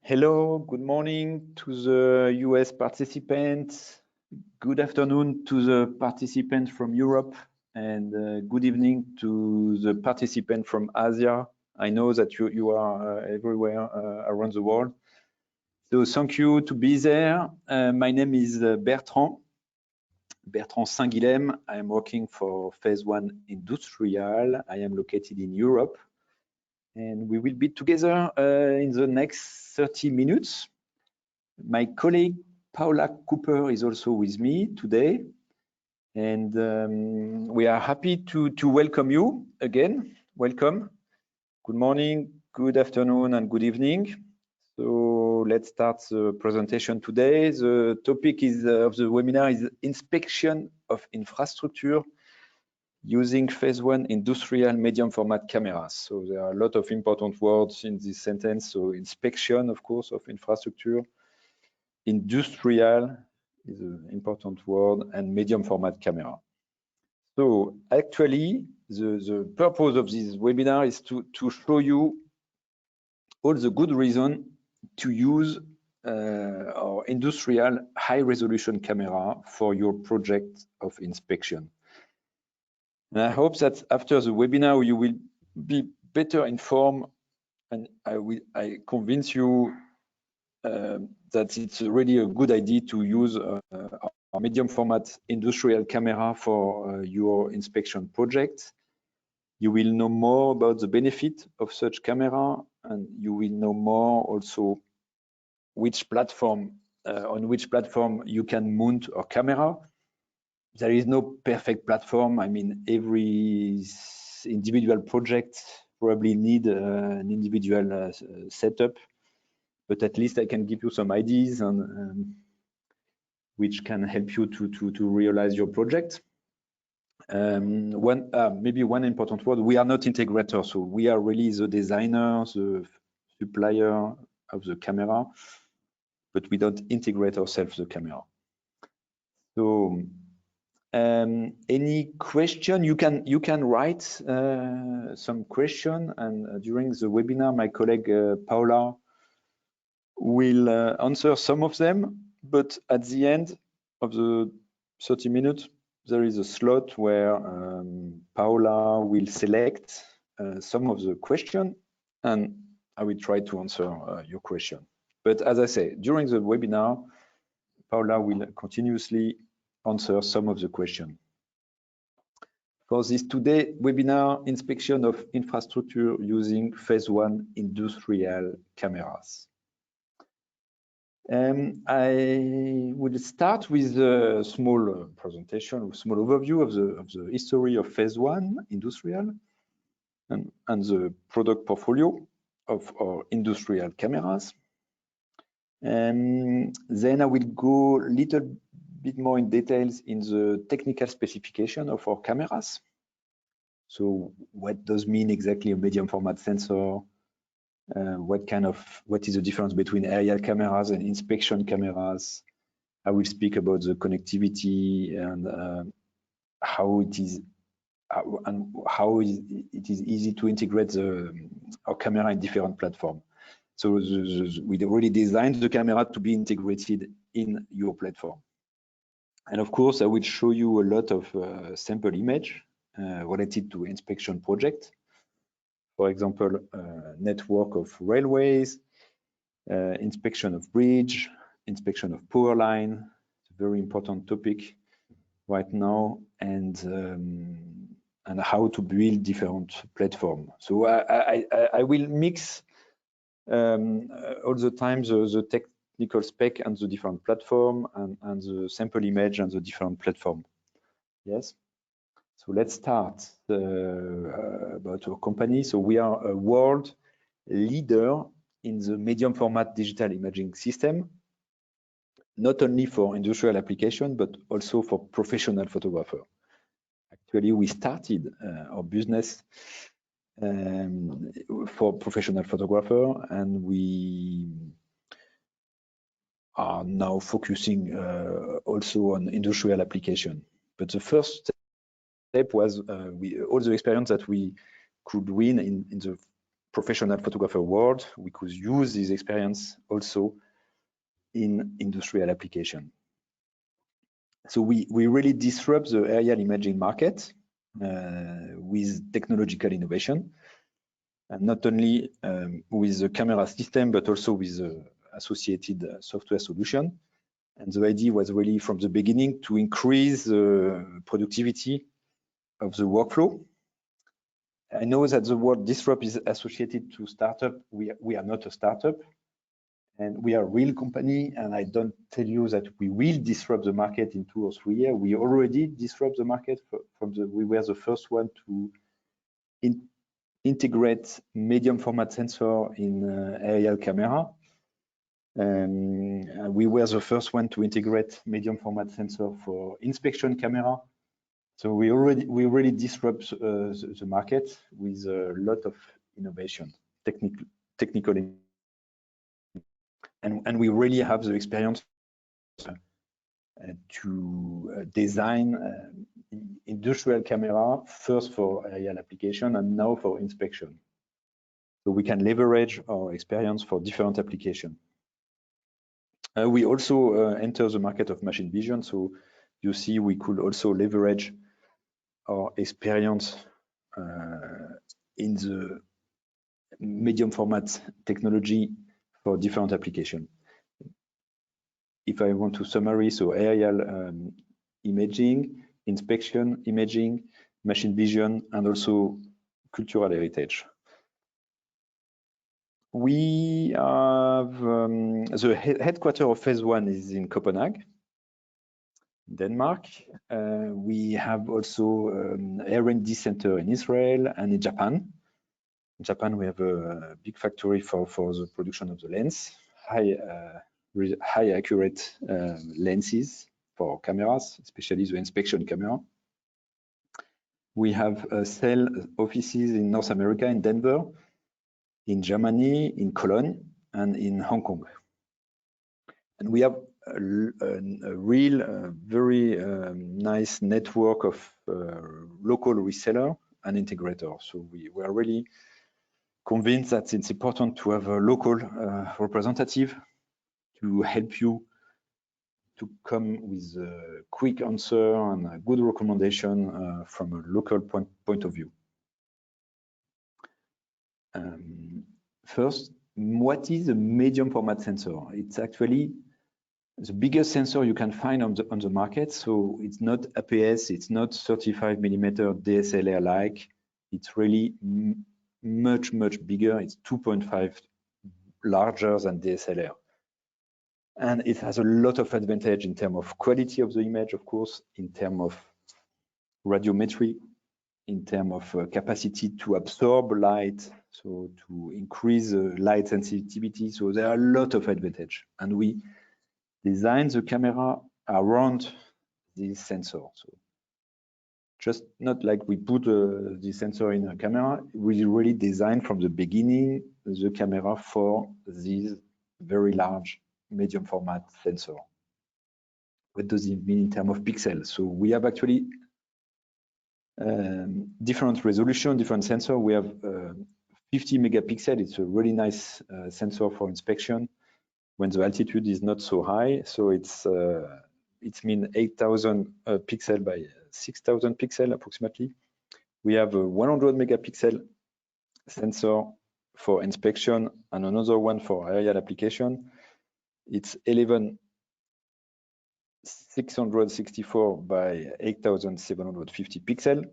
Hello, good morning to the US participants. Good afternoon to the participants from Europe, and good evening to the participant from Asia. I know that you are everywhere around the world. So thank you to be there. My name is Bertrand Saint-Guilhem. I am working for Phase 1 Industrial. I am located in Europe. And we will be together in the next 30 minutes. My colleague Paula Cooper is also with me today. And we are happy to welcome you again. Welcome. Good morning, good afternoon, and good evening. So let's start the presentation today. The topic of the webinar is inspection of infrastructure using Phase 1 industrial medium format cameras. So there are a lot of important words in this sentence. So inspection, of course, of infrastructure. Industrial is an important word, and medium format camera. So actually, the purpose of this webinar is to show you all the good reasons to use our industrial high resolution camera for your project of inspection. And I hope that after the webinar, you will be better informed, and I convince you that it's really a good idea to use a medium format industrial camera for your inspection project. You will know more about the benefit of such camera, and you will know more also which platform, on which platform you can mount a camera. There is no perfect platform. I mean, every individual project probably need an individual setup, but at least I can give you some ideas and which can help you to realize your project. Maybe one important word: we are not integrators, so we are really the designer, the supplier of the camera, but we don't integrate ourselves the camera. So. Any question, you can write some question, and during the webinar my colleague Paula will answer some of them, but at the end of the 30 minutes there is a slot where Paula will select some of the question, and I will try to answer your question. But as I say, during the webinar Paula will continuously answer some of the question. For this today webinar, inspection of infrastructure using Phase 1 industrial cameras. I will start with a small presentation, a small overview of the history of Phase 1 industrial and the product portfolio of our industrial cameras. And then I will go a little bit more in details in the technical specification of our cameras. So what does mean exactly a medium format sensor? What is the difference between aerial cameras and inspection cameras? I will speak about the connectivity and how it is easy to integrate our camera in different platforms. So we already designed the camera to be integrated in your platform. And of course, I will show you a lot of sample image related to inspection project. For example, network of railways, inspection of bridge, inspection of power line. It's a very important topic right now, and how to build different platforms. So I will mix all the time the technical spec and the different platform and the sample image and the different platform. Yes. So let's start about our company. So we are a world leader in the medium format digital imaging system, not only for industrial application, but also for professional photographer. Actually, we started our business for professional photographer, and we are now focusing also on industrial application. But the first step was all the experience that we could win in the professional photographer world, we could use this experience also in industrial application. So we really disrupt the aerial imaging market with technological innovation, and not only with the camera system, but also with the associated software solution. And the idea was really from the beginning to increase the productivity of the workflow. I know that the word disrupt is associated to startup. We are not a startup, and we are a real company. And I don't tell you that we will disrupt the market in 2 or 3 years. We already disrupt the market we were the first one to integrate medium format sensor in aerial camera. We were the first one to integrate medium format sensor for inspection camera. So we already disrupt the market with a lot of innovation, technical, and we really have the experience to design industrial camera first for aerial application and now for inspection. So we can leverage our experience for different applications. We also enter the market of machine vision. So you see, we could also leverage our experience in the medium format technology for different applications. If I want to summarize, so aerial imaging, inspection imaging, machine vision, and also cultural heritage. We have the headquarters of Phase 1 is in Copenhagen, Denmark. We have also R&D center in Israel and in Japan. In Japan, we have a big factory for the production of the lens, high accurate lenses for cameras, especially the inspection camera. We have sales offices in North America, in Denver, in Germany, in Cologne, and in Hong Kong. And we have a real, very nice network of local reseller and integrator. So we are really convinced that it's important to have a local representative to help you to come with a quick answer and a good recommendation from a local point of view. First, what is a medium format sensor? It's actually the biggest sensor you can find on the market. So it's not APS, it's not 35mm DSLR like. It's really much bigger. It's 2.5 larger than DSLR. And it has a lot of advantage in terms of quality of the image, of course, in terms of radiometry, in terms of capacity to absorb light, so to increase light sensitivity. So there are a lot of advantage. And we design the camera around this sensor. So just not like we put the sensor in a camera, we really design from the beginning the camera for this very large medium format sensor. What does it mean in terms of pixels? So we have actually different resolution, different sensor. We have 50 megapixel. It's a really nice sensor for inspection when the altitude is not so high. So it's mean 8,000 pixel by 6,000 pixel approximately. We have a 100 megapixel sensor for inspection and another one for aerial application. It's 11,664 by 8,750 pixel.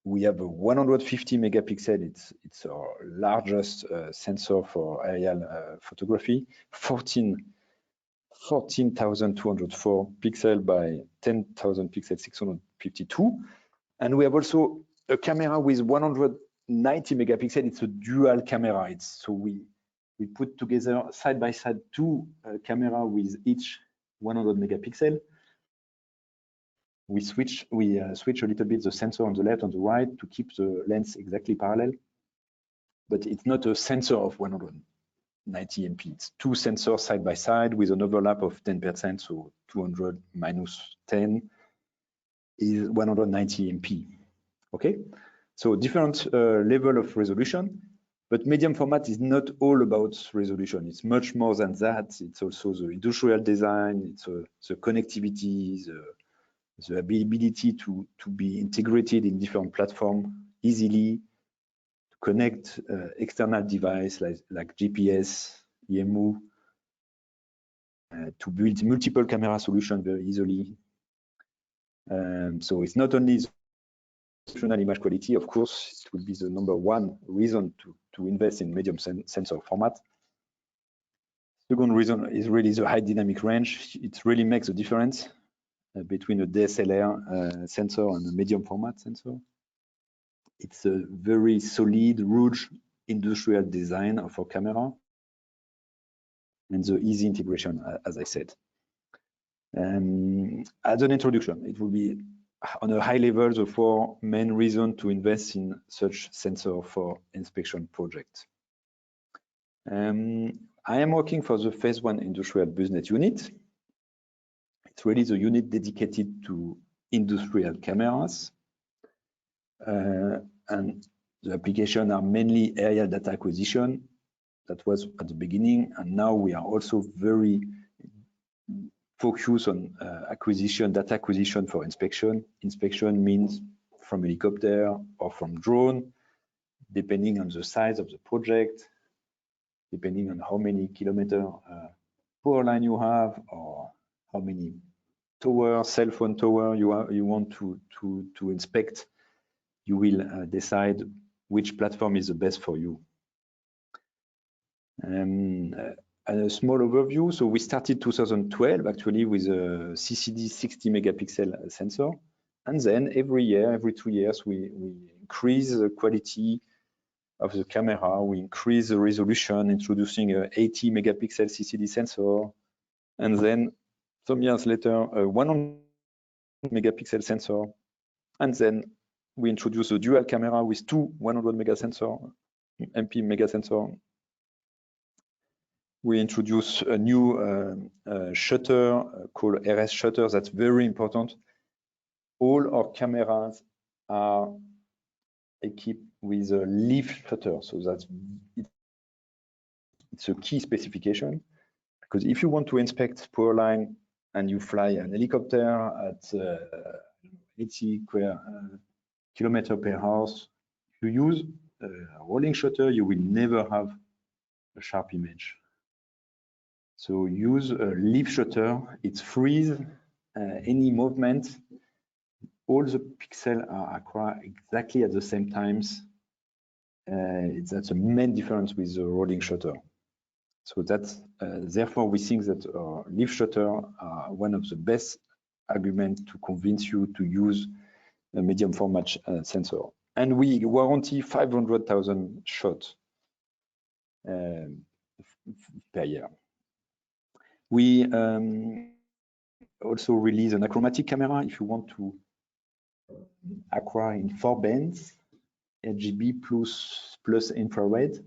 We have a 150 megapixel. It's our largest sensor for aerial photography. 14,204 pixel by 10,000 pixel 652. And we have also a camera with 190 megapixel. It's a dual camera. So we put together side by side two camera with each 100 megapixel. We switch a little bit the sensor on the left and the right to keep the lens exactly parallel. But it's not a sensor of 190 MP. It's two sensors side by side with an overlap of 10%. So 200 minus 10 is 190 MP. Okay, so different level of resolution. But medium format is not all about resolution. It's much more than that. It's also the industrial design, it's the connectivity, the ability to be integrated in different platforms easily, to connect external devices like GPS, EMU, to build multiple camera solutions very easily. So it's not only the exceptional image quality, of course, it will be the #1 reason to invest in medium sensor format. Second reason is really the high dynamic range. It really makes a difference between a DSLR sensor and a medium format sensor. It's a very solid, rugged industrial design of our camera, and the easy integration, as I said. As an introduction, it will be on a high level the 4 main reasons to invest in such sensor for inspection projects. I am working for the phase 1 industrial business unit. It's really the unit dedicated to industrial cameras. And the applications are mainly aerial data acquisition. That was at the beginning, and now we are also very focused on data acquisition for inspection. Inspection means from helicopter or from drone, depending on the size of the project, depending on how many kilometer power line you have, or how many cell phone tower you want to inspect. You will decide which platform is the best for you. A small overview. So we started 2012 actually with a CCD 60 megapixel sensor, and then every year, every 2 years, we increase the quality of the camera. We increase the resolution, introducing a 80 megapixel CCD sensor, and then some years later, a 100 megapixel sensor, and then we introduce a dual camera with 2 100 MP mega sensor. We introduce a new shutter called RS shutter. That's very important. All our cameras are equipped with a leaf shutter, so it's a key specification, because if you want to inspect power line and you fly an helicopter at 80 kilometers per hour, if you use a rolling shutter, you will never have a sharp image. So use a leaf shutter. It frees any movement. All the pixels are acquired exactly at the same times. That's a main difference with the rolling shutter. So that's therefore we think that leaf shutter are one of the best arguments to convince you to use a medium format sensor. And we warranty 500,000 shots per year. We also release an achromatic camera if you want to acquire in 4 bands, RGB plus infrared.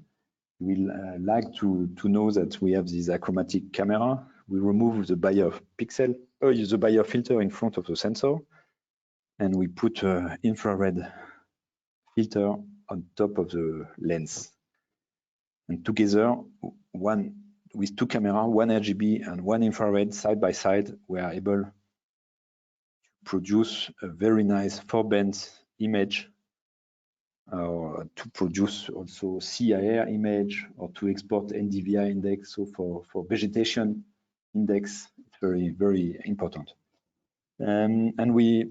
We'll like to know that we have this achromatic camera. We remove the Bayer pixel, or use the Bayer filter in front of the sensor, and we put an infrared filter on top of the lens. And together, with 2 cameras, 1 RGB and 1 infrared side by side, we are able to produce a very nice 4-band image, or to produce also CIR image, or to export NDVI index. So for vegetation index, it's very, very important. And we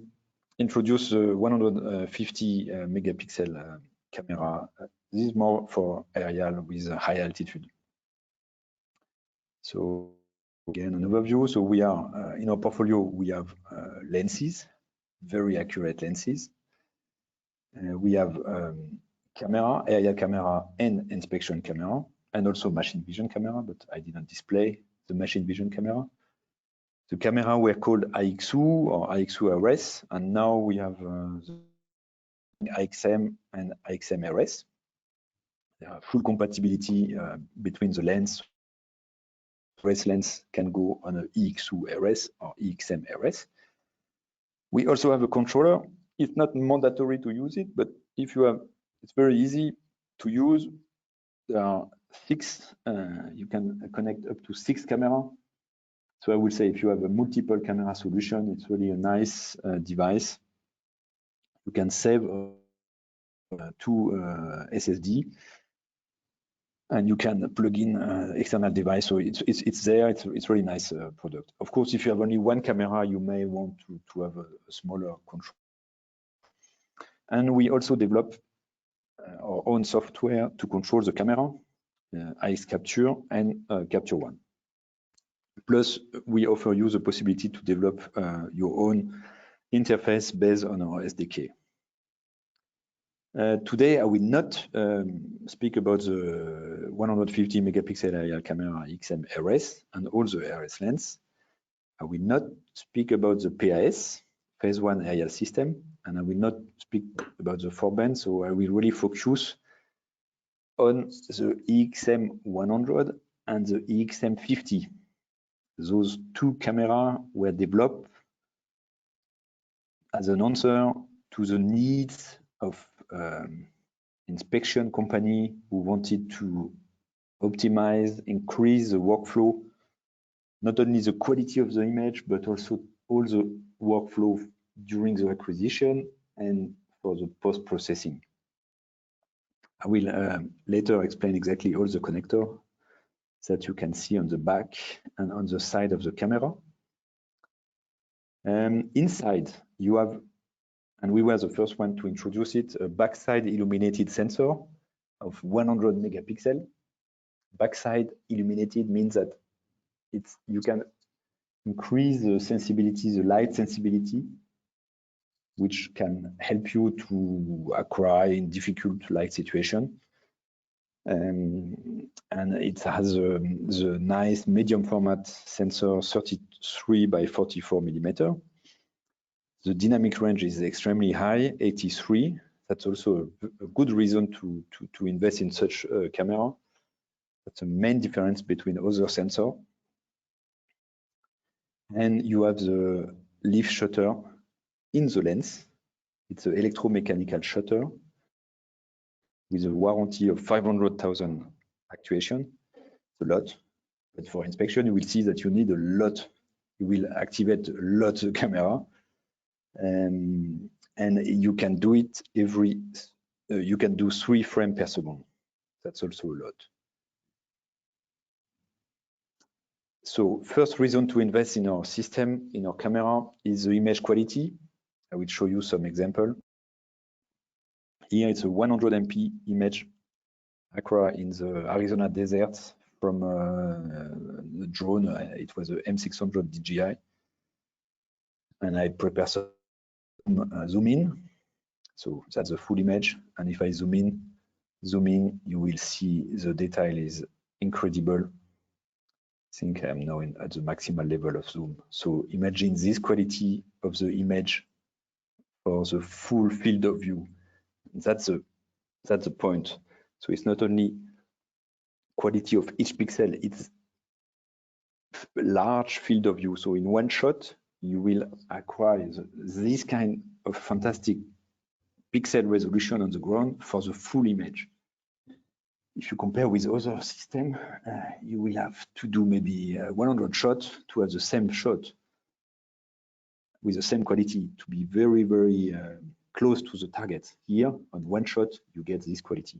introduce a 150 megapixel camera. This is more for aerial with a high altitude. So again, an overview. So we are in our portfolio, we have lenses, very accurate lenses. We have camera, aerial camera, and inspection camera, and also machine vision camera, but I didn't display the machine vision camera. The camera were called AXU or AXU RS, and now we have AXM and AXM RS. There are full compatibility between the lens. RS lens can go on an EXU RS or EXM RS. We also have a controller. It's not mandatory to use it, but if you have, it's very easy to use. there are 6, you can connect up to 6 cameras. So I will say if you have a multiple camera solution, it's really a nice device. You can save 2 SSD, and you can plug in external device. So it's there. It's really nice product. Of course, if you have only 1 camera, you may want to have a smaller control. And we also develop our own software to control the camera, ice capture and capture one. Plus, we offer you the possibility to develop your own interface based on our SDK. Today, I will not speak about the 150 megapixel aerial camera XM-RS and all the RS lens. I will not speak about the PAS, phase 1 aerial system, and I will not speak about the 4-band, so I will really focus on the EXM100 and the EXM50. Those 2 cameras were developed as an answer to the needs of inspection company who wanted to optimize, increase the workflow, not only the quality of the image, but also all the workflow during the acquisition and for the post-processing. I will later explain exactly all the connectors that you can see on the back and on the side of the camera. Inside, you have, and we were the first one to introduce it, a backside illuminated sensor of 100 megapixel. Backside illuminated means that you can increase the sensibility, the light sensibility, which can help you to acquire in difficult light situation. And it has the nice medium format sensor, 33 by 44 millimeter. The dynamic range is extremely high, 83. That's also a good reason to invest in such a camera. That's the main difference between other sensor. And you have the leaf shutter in the lens. It's an electromechanical shutter with a warranty of 500,000 actuation. It's a lot, but for inspection, you will see that you need a lot. You will activate a lot of camera, and you can do it you can do 3 frames per second. That's also a lot. So first reason to invest in our system, in our camera, is the image quality. I will show you some example. Here it's a 100 MP image Accra in the Arizona desert from the drone. It was a M600 DJI, and I prepare some zoom in. So that's the full image. And if I zoom in, you will see the detail is incredible. I think I'm now at the maximal level of zoom. So imagine this quality of the image for the full field of view. That's the point. So it's not only quality of each pixel, it's large field of view. So in one shot, you will acquire this kind of fantastic pixel resolution on the ground for the full image. If you compare with other systems, you will have to do maybe 100 shots to have the same shot with the same quality to be very, very close to the target. Here, on one shot, you get this quality,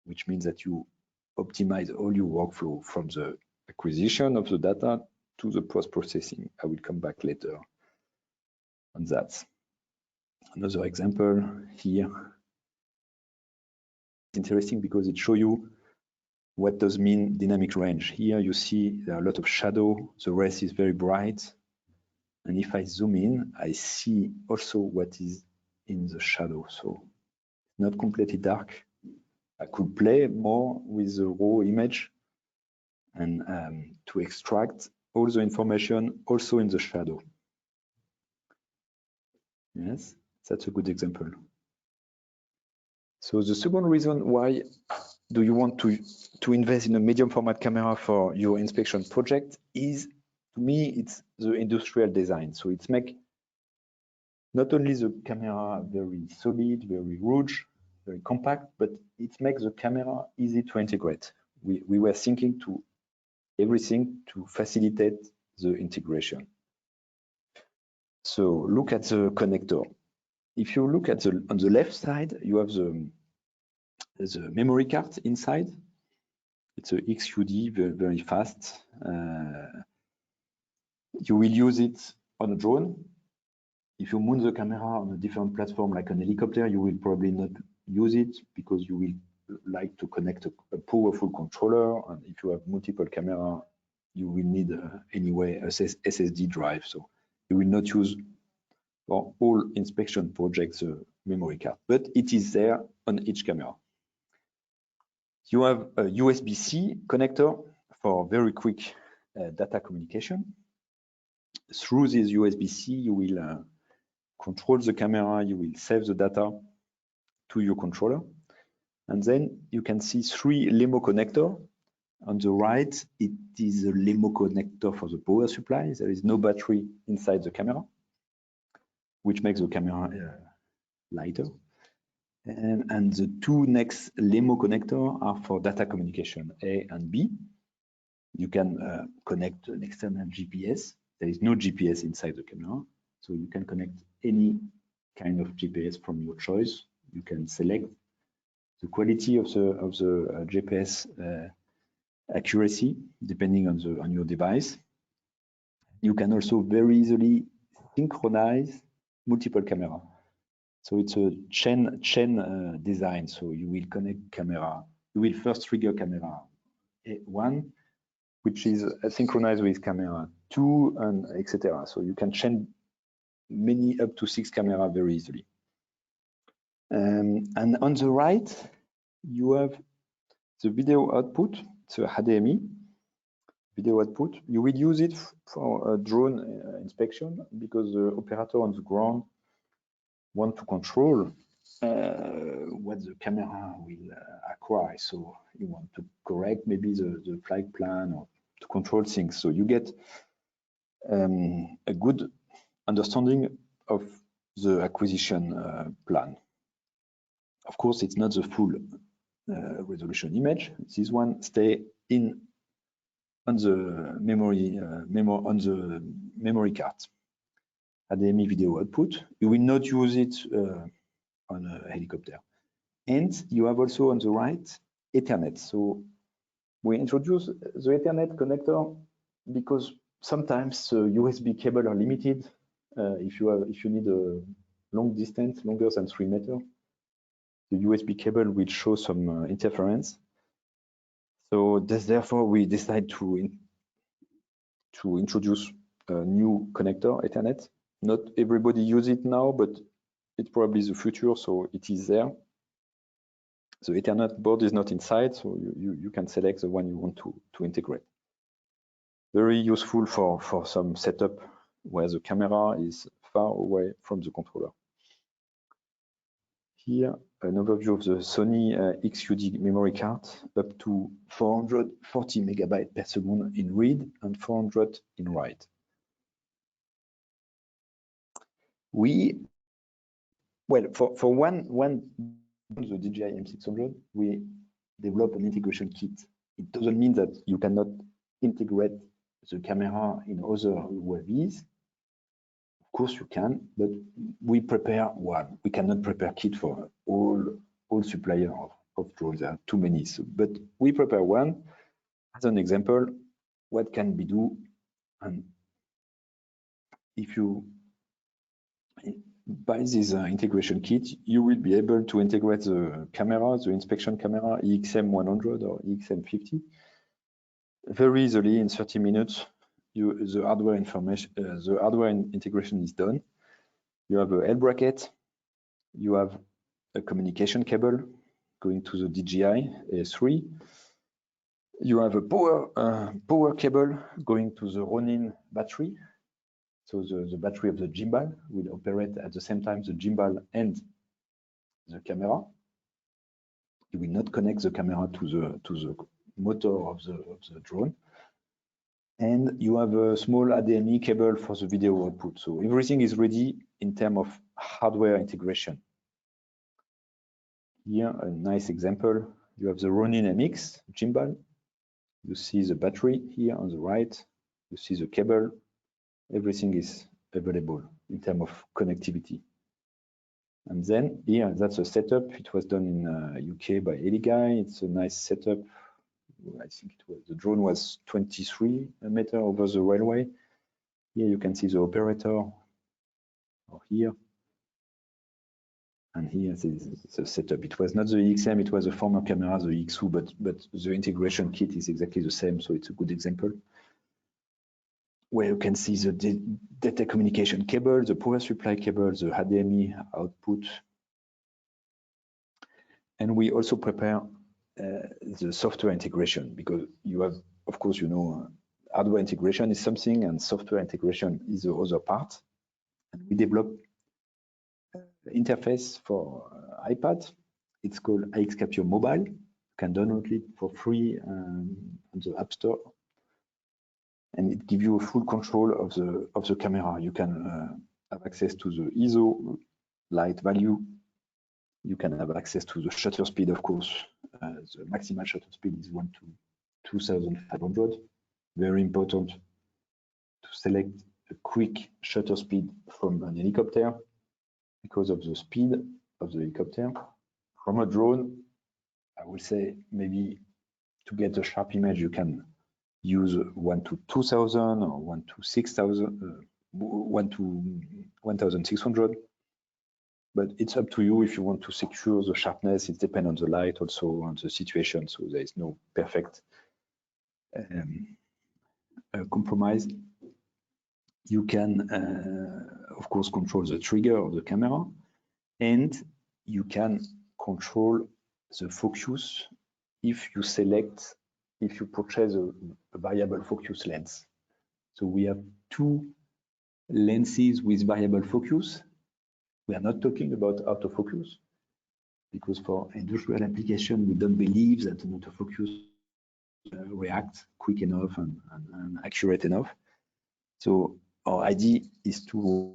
which means that you optimize all your workflow from the acquisition of the data to the post-processing. I will come back later on that. Another example here. It's interesting because it shows you what does mean dynamic range. Here you see there are a lot of shadow. The rest is very bright. And if I zoom in, I see also what is in the shadow. So not completely dark. I could play more with the raw image and to extract all the information also in the shadow. Yes, that's a good example. So the second reason why do you want to invest in a medium format camera for your inspection project is, to me, it's the industrial design. So it's make not only the camera very solid, very rugged, very compact, but it makes the camera easy to integrate. We were thinking to everything to facilitate the integration. So look at the connector. If you look at on the left side, you have the memory card inside. It's a XUD, very fast. You will use it on a drone. If you mount the camera on a different platform like an helicopter, you will probably not use it because you will like to connect a powerful controller. And if you have multiple camera, you will need anyway a SSD drive. So you will not use for all inspection projects memory card, but it is there on each camera. You have a USB-C connector for very quick data communication. Through this USB-C, you will control the camera, you will save the data to your controller. And then you can see 3 LEMO connectors. On the right, it is a LEMO connector for the power supply. There is no battery inside the camera, which makes the camera lighter. And the 2 next LEMO connectors are for data communication, A and B. You can connect an external GPS. There is no GPS inside the camera, so you can connect any kind of GPS from your choice. You can select the quality of the GPS accuracy depending on your device. You can also very easily synchronize multiple cameras. So it's a chain design. So you will connect camera. You will first trigger camera 1, which is synchronized with camera 2, and etc. So you can chain many up to 6 cameras very easily. And on the right, you have the video output, the HDMI video output. You will use it for a drone inspection because the operator on the ground want to control what the camera will acquire. So you want to correct maybe the flight plan or to control things. So you get a good understanding of the acquisition plan. Of course, it's not the full resolution image. This one stay on the memory card. HDMI video output. You will not use it on a helicopter. And you have also on the right Ethernet. So we introduce the Ethernet connector because sometimes USB cable are limited. If you need a long distance, longer than 3 meters, the USB cable will show some interference. So therefore we decide to introduce a new connector, Ethernet. Not everybody use it now, but it's probably the future, so it is there. The Ethernet board is not inside, so you can select the one you want to integrate. Very useful for some setup where the camera is far away from the controller. Here, an overview of the Sony XUD memory card, up to 440 megabytes per second in read and 400 in write. For one the DJI M600, we develop an integration kit. It doesn't mean that you cannot integrate the camera in other UAVs. Of course you can, but we prepare one. We cannot prepare kit for all suppliers of drones. There are too many. So, but we prepare one as an example. What can be do? And if you buy this integration kit, you will be able to integrate the camera, the inspection camera, EXM100 or EXM50, very easily in 30 minutes. The hardware integration is done. You have a L bracket. You have a communication cable going to the DJI A3. You have a power cable going to the Ronin battery. So the battery of the gimbal will operate at the same time the gimbal and the camera. You will not connect the camera to the motor of the drone. And you have a small HDMI cable for the video output. So everything is ready in terms of hardware integration. Here, a nice example. You have the Ronin MX gimbal. You see the battery here on the right. You see the cable. Everything is available in terms of connectivity. And then here, that's a setup. It was done in UK by Eligai. It's a nice setup. I think it was, the drone was 23 meters over the railway. Here you can see the operator, or here. And here is the setup. It was not the XM, it was a former camera, the XU, but the integration kit is exactly the same, so it's a good example. Where you can see the data communication cable, the power supply cable, the HDMI output. And we also prepare the software integration, because you have, of course, you know, hardware integration is something and software integration is the other part. And we develop interface for iPad. It's called iXCapture Mobile. You can download it for free on the App Store, and it gives you a full control of the camera. You can have access to the ISO light value. You can have access to the shutter speed, of course. The maximal shutter speed is 1 to 2,500. Very important to select a quick shutter speed from an helicopter, because of the speed of the helicopter. From a drone, I would say maybe to get a sharp image, you can use 1 to 2,000 or 1 to 6,000, 1 to 1,600. But it's up to you if you want to secure the sharpness. It depends on the light, also on the situation. So there is no perfect compromise. You can, of course, control the trigger of the camera, and you can control the focus if you purchase a variable focus lens. So we have 2 lenses with variable focus. We are not talking about autofocus, because for industrial application, we don't believe that an autofocus reacts quick enough and accurate enough. So our idea is to,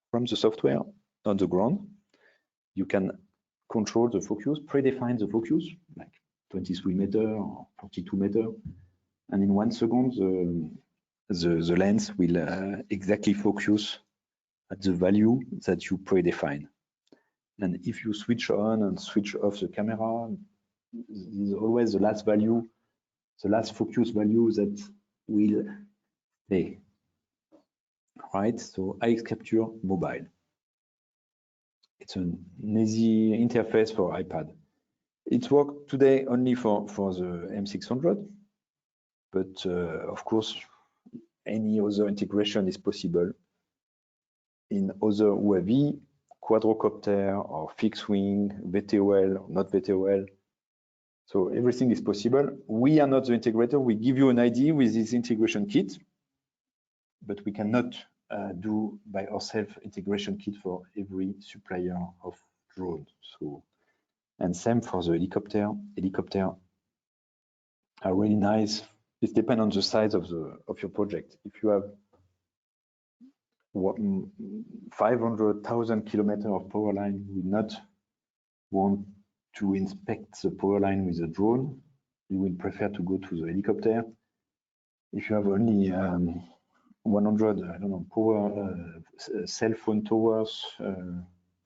from the software on the ground, you can control the focus, predefine the focus, like 23 meters or 42 meters, and in 1 second, the lens will exactly focus at the value that you predefine. And if you switch on and switch off the camera, is always the last value, the last focus value that will stay. Right, so iXCapture Mobile. It's an easy interface for iPad. It works today only for the M600, but of course, any other integration is possible in other UAV, quadrocopter or fixed wing, VTOL or not VTOL. So everything is possible. We are not the integrator. We give you an idea with this integration kit, but we cannot do by ourselves integration kit for every supplier of drone. So, and same for the helicopter. Helicopter are really nice. It depends on the size of your project. If you have 500,000 kilometers of power line, you will not want to inspect the power line with a drone. You will prefer to go to the helicopter. If you have only 100, I don't know, power cell phone towers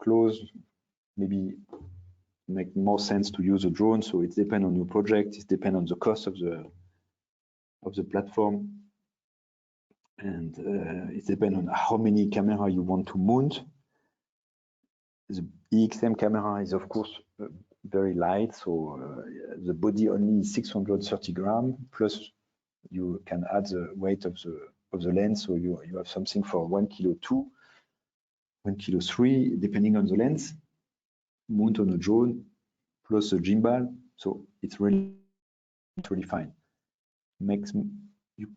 close, maybe make more sense to use a drone. So it depends on your project. It depends on the cost of the platform, and it depends on how many camera you want to mount. The EXM camera is of course very light, so the body only 630 grams, plus you can add the weight of the lens, so you have something for 1 kilo 2, 1 kilo 3, depending on the lens. Mount on a drone plus a gimbal, so it's really fine. You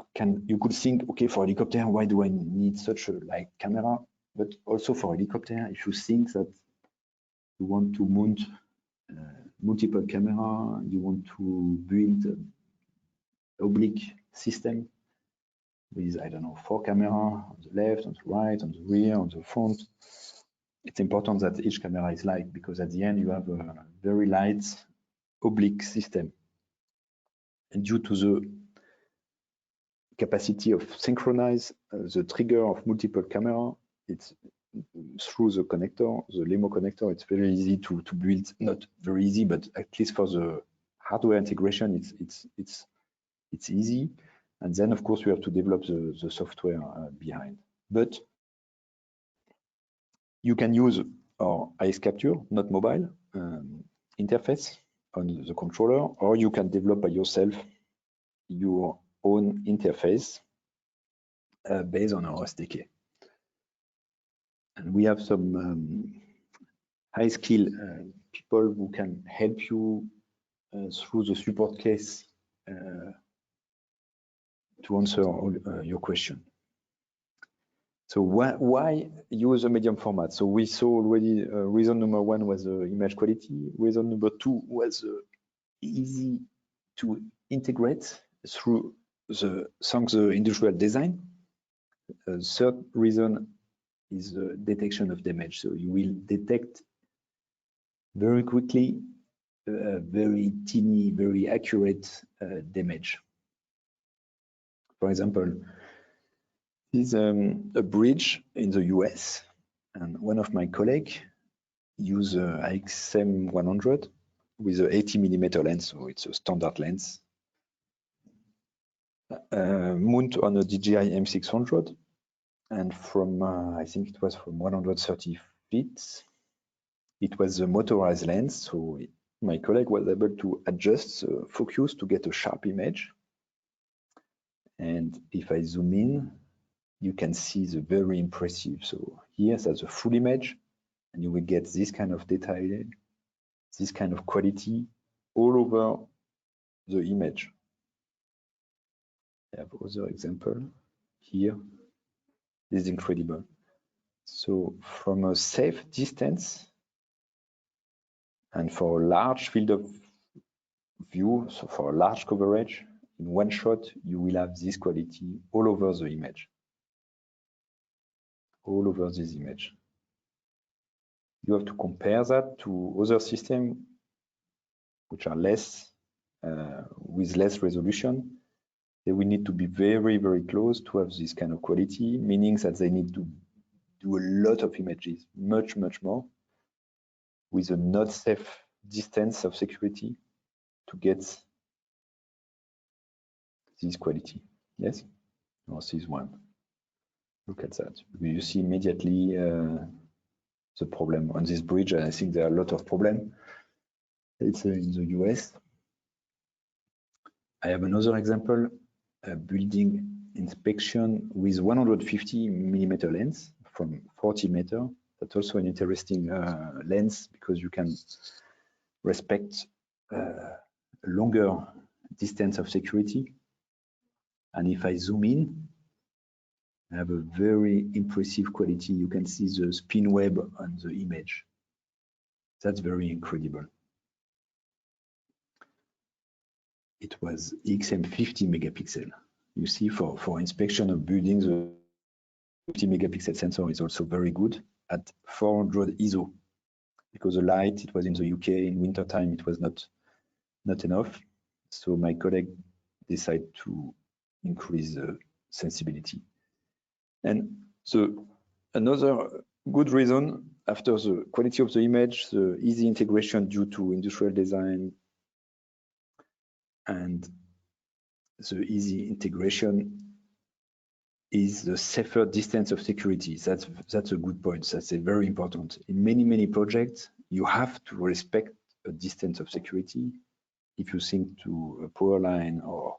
could think, okay, for helicopter, why do I need such a camera? But also for helicopter, if you think that you want to mount multiple camera, you want to build an oblique system with, I don't know, 4 cameras on the left, on the right, on the rear, on the front. it's important that each camera is light, because at the end you have a very light oblique system. And due to the capacity of synchronize the trigger of multiple camera, it's through the connector, the LEMO connector, it's very easy to build, not very easy, but at least for the hardware integration, it's easy. And then of course we have to develop the software behind. But you can use our ice capture, not mobile, interface on the controller, or you can develop by yourself your own interface based on our SDK. And we have some high skill people who can help you through the support case to answer all your question. So why use a medium format? So we saw already reason number one was image quality. Reason number two was easy to integrate through the industrial design. Third reason is the detection of damage. So you will detect very quickly very teeny, very accurate damage. For example, this is a bridge in the US, and one of my colleagues used AXM 100 with an 80mm lens, so it's a standard lens, mount on a DJI M600, and from I think it was from 130 feet, it was a motorized lens, so my colleague was able to adjust the focus to get a sharp image. And if I zoom in, you can see the very impressive. So here that's a full image, and you will get this kind of detail, this kind of quality all over the image. I have other example here. This is incredible. So from a safe distance and for a large field of view, so for a large coverage, in one shot, you will have this quality all over the image. All over this image. You have to compare that to other systems which are less, with less resolution. They will need to be very, very close to have this kind of quality, meaning that they need to do a lot of images, much, much more, with a not safe distance of security to get this quality. Yes? Or this one. Look at that. You see immediately the problem on this bridge. I think there are a lot of problems. It's in the US. I have another example, a building inspection with 150mm lens from 40 meters. That's also an interesting lens because you can respect a longer distance of security. And if I zoom in, I have a very impressive quality. You can see the spin web on the image. That's very incredible. It was XM 50 megapixel. You see, for inspection of buildings, the 50 megapixel sensor is also very good at 400 ISO. Because the light, it was in the UK in winter time, it was not enough. So my colleague decided to increase the sensibility. And so another good reason, after the quality of the image, the easy integration due to industrial design, and the easy integration is the safer distance of security. That's a good point. That's very important. In many projects, you have to respect a distance of security. If you think to a power line or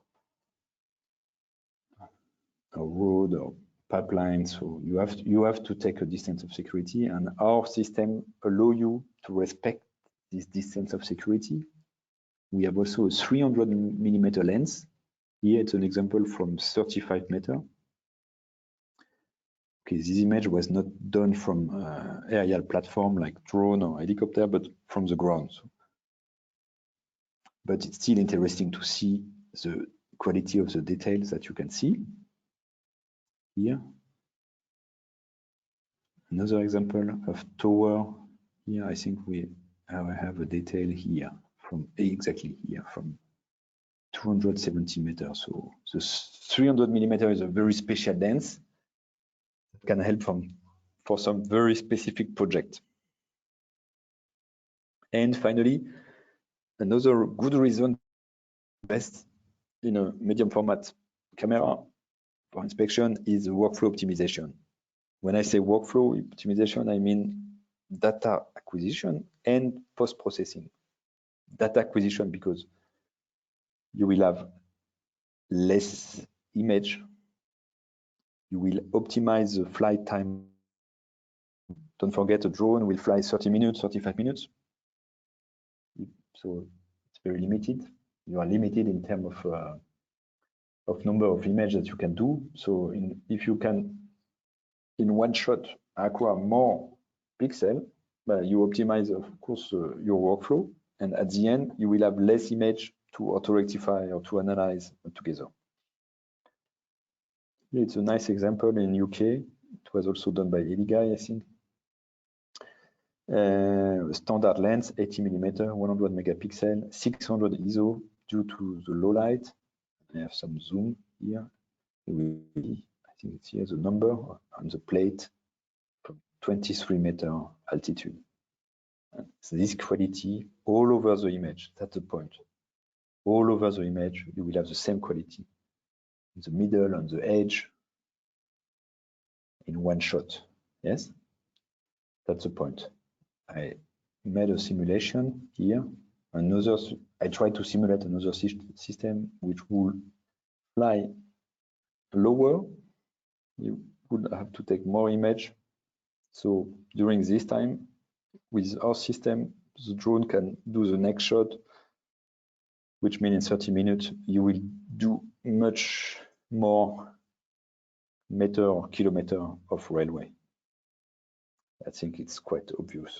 a road or pipeline, so you have to take a distance of security, and our system allow you to respect this distance of security. We have also a 300mm lens. Here it's an example from 35 meters. Okay, this image was not done from aerial platform like drone or helicopter, but from the ground. So, but it's still interesting to see the quality of the details that you can see here. Another example of tower. Here, I think I have a detail here from exactly here from 270 meters. So the 300 millimeter is a very special lens that can help for some very specific project. And finally, another good reason to invest in a medium format camera for inspection is workflow optimization. When I say workflow optimization, I mean data acquisition and post-processing. Data acquisition because you will have less image. You will optimize the flight time. Don't forget, a drone will fly 30 minutes, 35 minutes. So it's very limited. You are limited in terms of number of images that you can do. So if you can, in one shot, acquire more pixels, you optimize, of course, your workflow. And at the end, you will have less image to auto-rectify or to analyze together. It's a nice example in UK. It was also done by Eligai, I think. Standard lens, 80 millimeter, 100 megapixel, 600 ISO due to the low light. I have some zoom here. I think it's here the number on the plate from 23-meter altitude. And this quality all over the image, that's the point. All over the image, you will have the same quality. In the middle, on the edge, in one shot. Yes? That's the point. I made a simulation here. I tried to simulate another system which would fly lower. You would have to take more image. So during this time, with our system, the drone can do the next shot, which means in 30 minutes, you will do much more meter or kilometer of railway. I think it's quite obvious.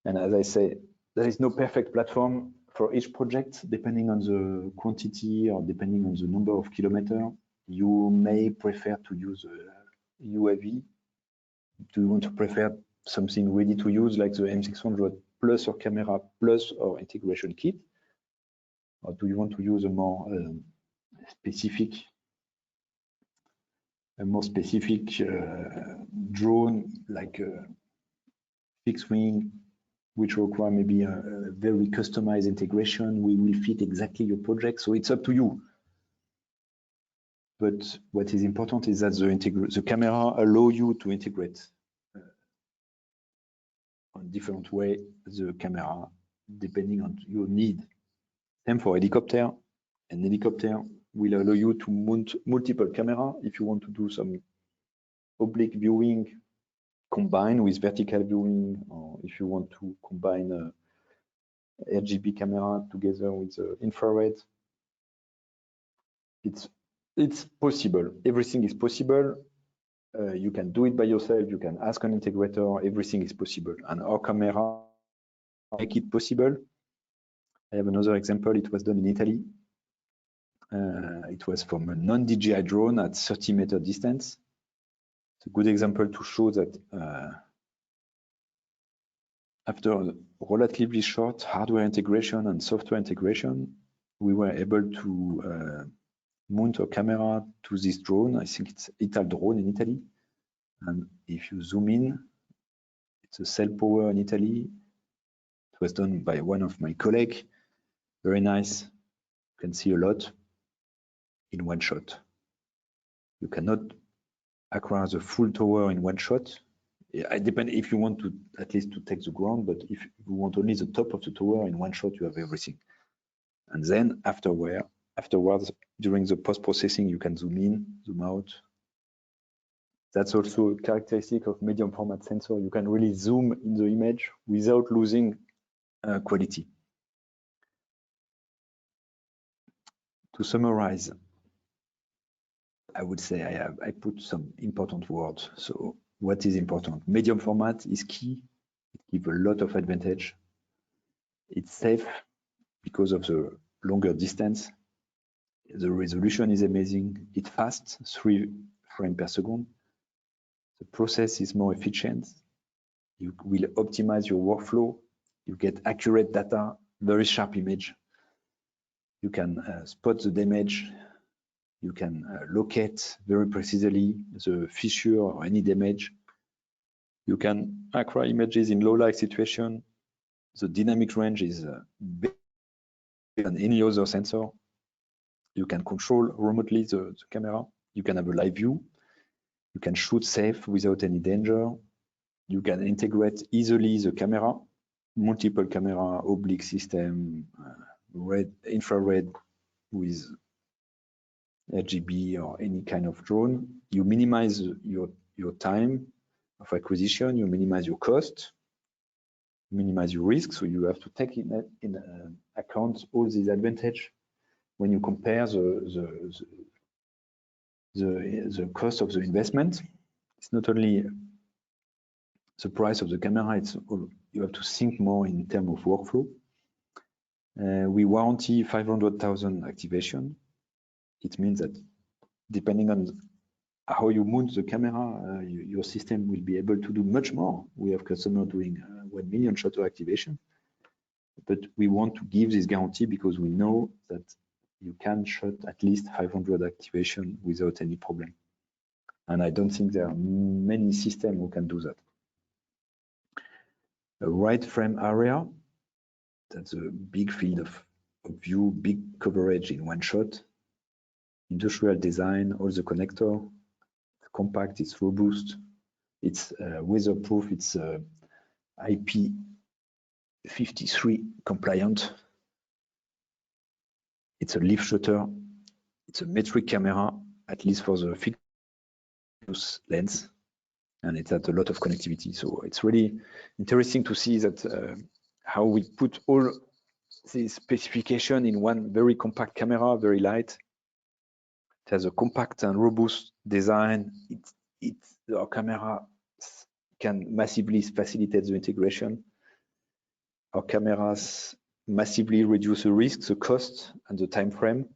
And as I say, there is no perfect platform for each project, depending on the quantity or depending on the number of kilometers. You may prefer to use UAV. Do you want to prefer something ready to use like the M600 plus or camera plus or integration kit? Or do you want to use a more specific drone like a fixed wing, which require maybe a very customized integration? We will fit exactly your project. So it's up to you. But what is important is that the camera allow you to integrate on different way the camera depending on your need. Same for helicopter. An helicopter will allow you to mount multiple camera if you want to do some oblique viewing combined with vertical viewing, or if you want to combine RGB camera together with infrared. It's possible. Everything is possible. You can do it by yourself. You can ask an integrator. Everything is possible, and our camera make it possible. I have another example. It was done in Italy. It was from a non-DJI drone at 30-meter distance. It's a good example to show that after a relatively short hardware integration and software integration, we were able to mount a camera to this drone. I think it's Ital-Drone in Italy. And if you zoom in, it's a cell power in Italy. It was done by one of my colleagues. Very nice. You can see a lot in one shot. You cannot acquire the full tower in one shot. It depends if you want to at least to take the ground, but if you want only the top of the tower in one shot, you have everything. And then afterwards, during the post-processing, you can zoom in, zoom out. That's also a characteristic of medium format sensor. You can really zoom in the image without losing quality. To summarize, I would say I put some important words. So what is important? Medium format is key. It gives a lot of advantage. It's safe because of the longer distance. The resolution is amazing. It's fast, 3 frames per second. The process is more efficient. You will optimize your workflow. You get accurate data, very sharp image. You can spot the damage. You can locate very precisely the fissure or any damage. You can acquire images in low light situation. The dynamic range is better than any other sensor. You can control remotely the camera. You can have a live view. You can shoot safe without any danger. You can integrate easily the camera, multiple camera, oblique system, red, infrared with RGB or any kind of drone. You minimize your time of acquisition. You minimize your cost. Minimize your risk. So you have to take in account all these advantages when you compare the cost of the investment. It's not only the price of the camera, it's you have to think more in terms of workflow. We warranty 500,000 activation. It means that depending on how you mount the camera, your system will be able to do much more. We have customers doing 1 million shutter activation, but we want to give this guarantee because we know that you can shoot at least 500 activation without any problem. And I don't think there are many systems who can do that. A right frame area, that's a big field of view, big coverage in one shot. Industrial design, all the connector, it's compact, it's robust, it's weatherproof, it's IP53 compliant. It's a leaf shutter. It's a metric camera, at least for the fixed lens, and it has a lot of connectivity. So it's really interesting to see that how we put all these specification in one very compact camera, very light. It has a compact and robust design. Our camera can massively facilitate the integration. Our cameras massively reduce the risk, the cost, and the time frame.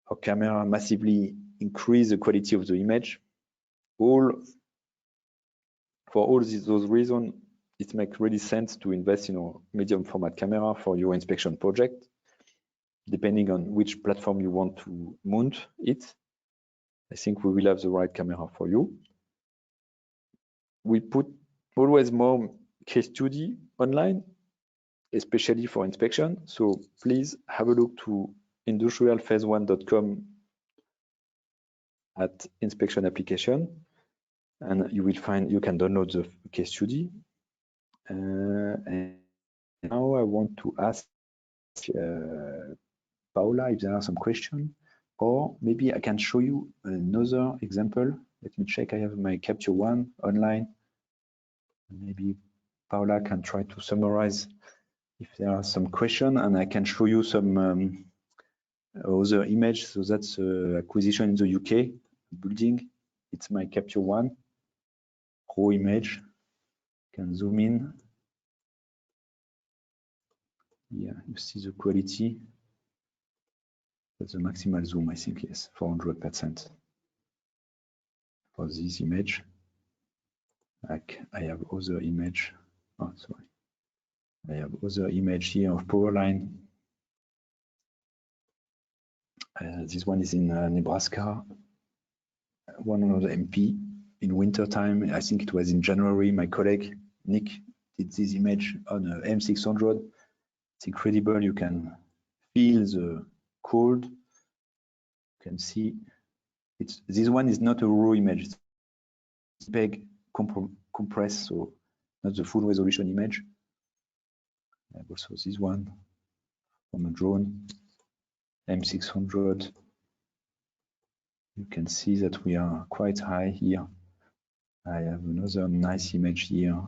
Our camera massively increase the quality of the image. For all those reasons, it makes really sense to invest in a medium format camera for your inspection project, depending on which platform you want to mount it. I think we will have the right camera for you. We put always more case study online, especially for inspection. So please have a look to industrialphase1.com at inspection application, and you will find you can download the case study. And now I want to ask Paula if there are some questions, or maybe I can show you another example. Let me check. I have my Capture One online. Maybe Paula can try to summarize if there are some questions, and I can show you some other image. So that's acquisition in the UK building. It's my Capture One raw image. Can zoom in. Yeah, you see the quality. That's the maximal zoom, I think, yes, 400% for this image. Like I have other image. Oh, sorry. I have other image here of power line. This one is in Nebraska, 100 MP in winter time. I think it was in January. My colleague Nick did this image on a M600. It's incredible. You can feel the cold. You can see this one is not a raw image. It's big compressed, so not the full resolution image. I have also this one from a drone, M600. You can see that we are quite high here. I have another nice image here.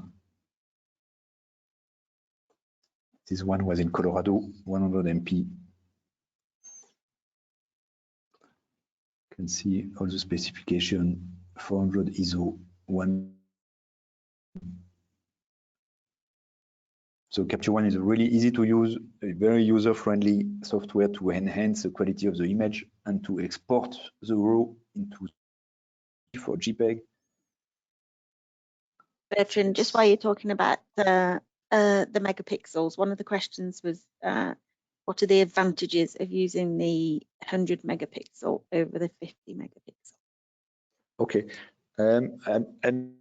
This one was in Colorado, 100 MP. You can see all the specification, 400 ISO, 1. So Capture One is really easy to use, a very user-friendly software to enhance the quality of the image and to export the raw into for JPEG. Bertrand, just while you're talking about the megapixels, one of the questions was, what are the advantages of using the 100 megapixel over the 50 megapixel? Okay, and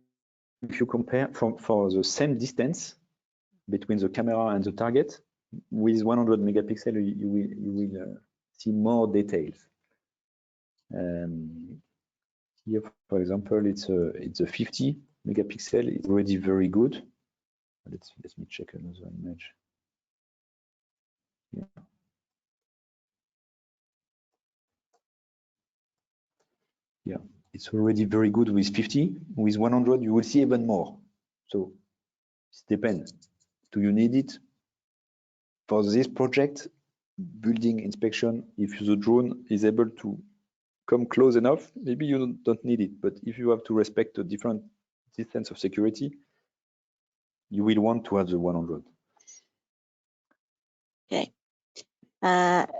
if you compare for the same distance between the camera and the target, with 100 megapixel, you will see more details. Here, for example, it's a 50 megapixel. It's already very good. Let me check another image. Yeah. Yeah, it's already very good with 50. With 100, you will see even more. So it depends. Do you need it? For this project, building inspection, if the drone is able to come close enough, maybe you don't need it. But if you have to respect a different distance of security, you will want to have the 100. Okay.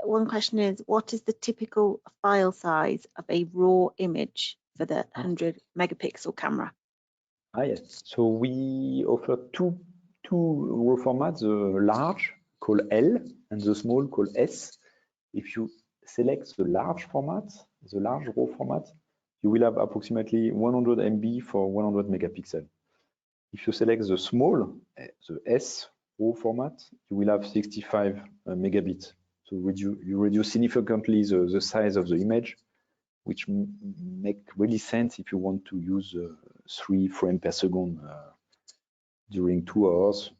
One question is, what is the typical file size of a raw image for the 100 megapixel camera? Yes. So we offer two raw formats, the large called L and the small called S. If you select the large format, the large raw format, you will have approximately 100 MB for 100 megapixel. If you select the small, the S raw format, you will have 65 megabits. So you reduce significantly the size of the image, which make really sense if you want to use 3 frames per second during 2 hours.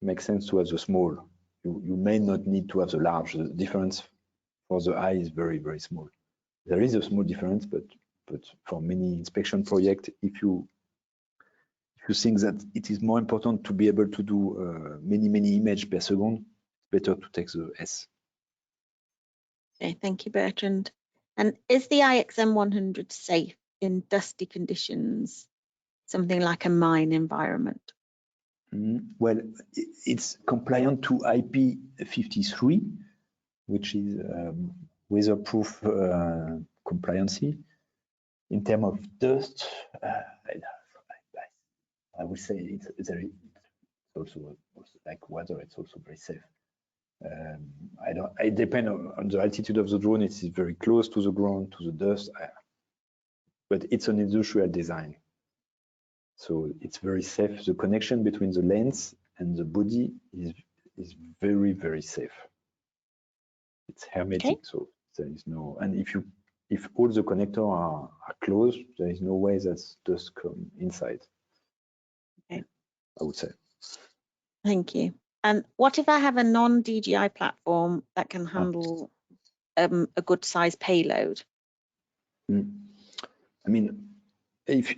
Makes sense to have the small. You may not need to have the large. The difference for the eye is very, very small. There is a small difference, but for many inspection projects, if you think that it is more important to be able to do many images per second, it's better to take the S. Okay, thank you, Bertrand. And is the IXM100 safe in dusty conditions, something like a mine environment? Well, it's compliant to IP53, which is weatherproof compliancy. In terms of dust, I would say it's also like weather. It's also very safe. It depends on the altitude of the drone. It is very close to the ground, to the dust, but it's an industrial design, so it's very safe. The connection between the lens and the body is very, very safe. It's hermetic, okay. So there is no. And if all the connectors are closed, there is no way that dust come inside. Okay. I would say. Thank you. And what if I have a non-DJI platform that can handle a good size payload? I mean, if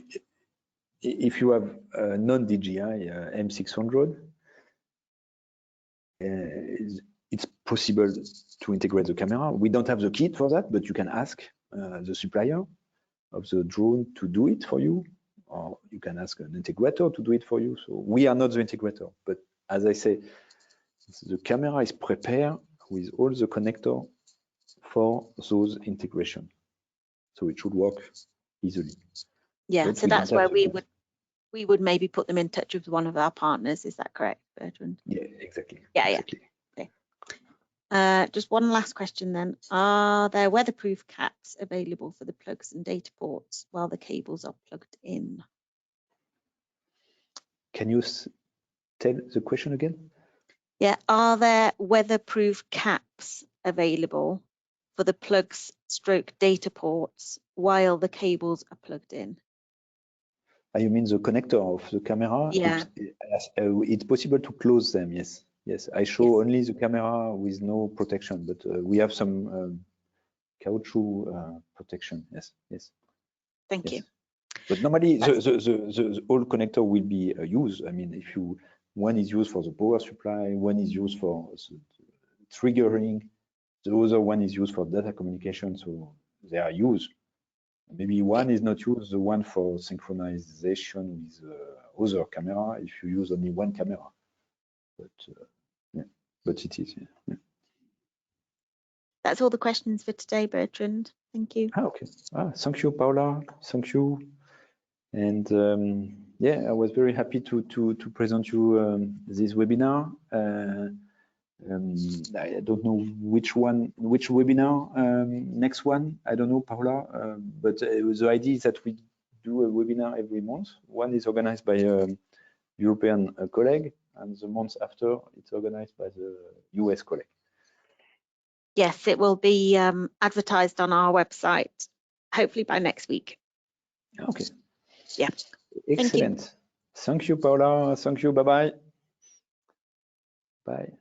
you have a non-DJI M600, it's possible to integrate the camera. We don't have the kit for that, but you can ask the supplier of the drone to do it for you, or you can ask an integrator to do it for you. So we are not the integrator, but as I say, the camera is prepared with all the connectors for those integration. So it should work easily. Yeah, but so that's where we would maybe put them in touch with one of our partners. Is that correct, Bertrand? Yeah, exactly. Yeah, exactly. Yeah. Okay. Just one last question then. Are there weatherproof caps available for the plugs and data ports while the cables are plugged in? Can you tell the question again? Yeah, are there weatherproof caps available for the plugs stroke data ports while the cables are plugged in? You mean the connector of the camera? Yeah. It's possible to close them, yes. Yes, I show only the camera with no protection, but we have some caoutchouc protection, yes. Thank you. But normally the old connector will be used. I mean, one is used for the power supply, one is used for triggering, the other one is used for data communication, so they are used. Maybe one is not used, the one for synchronization with other camera, if you use only one camera. But it is, yeah. That's all the questions for today, Bertrand. Thank you. Okay. Thank you, Paula. Thank you. And yeah, I was very happy to present you this webinar. I don't know which webinar, next one, I don't know, Paula, but the idea is that we do a webinar every month. One is organized by a European colleague, and the month after it's organized by the US colleague. Yes, it will be advertised on our website, hopefully by next week. Okay. Yeah. Excellent. Thank you, Paula. Thank you. Bye-bye. Bye.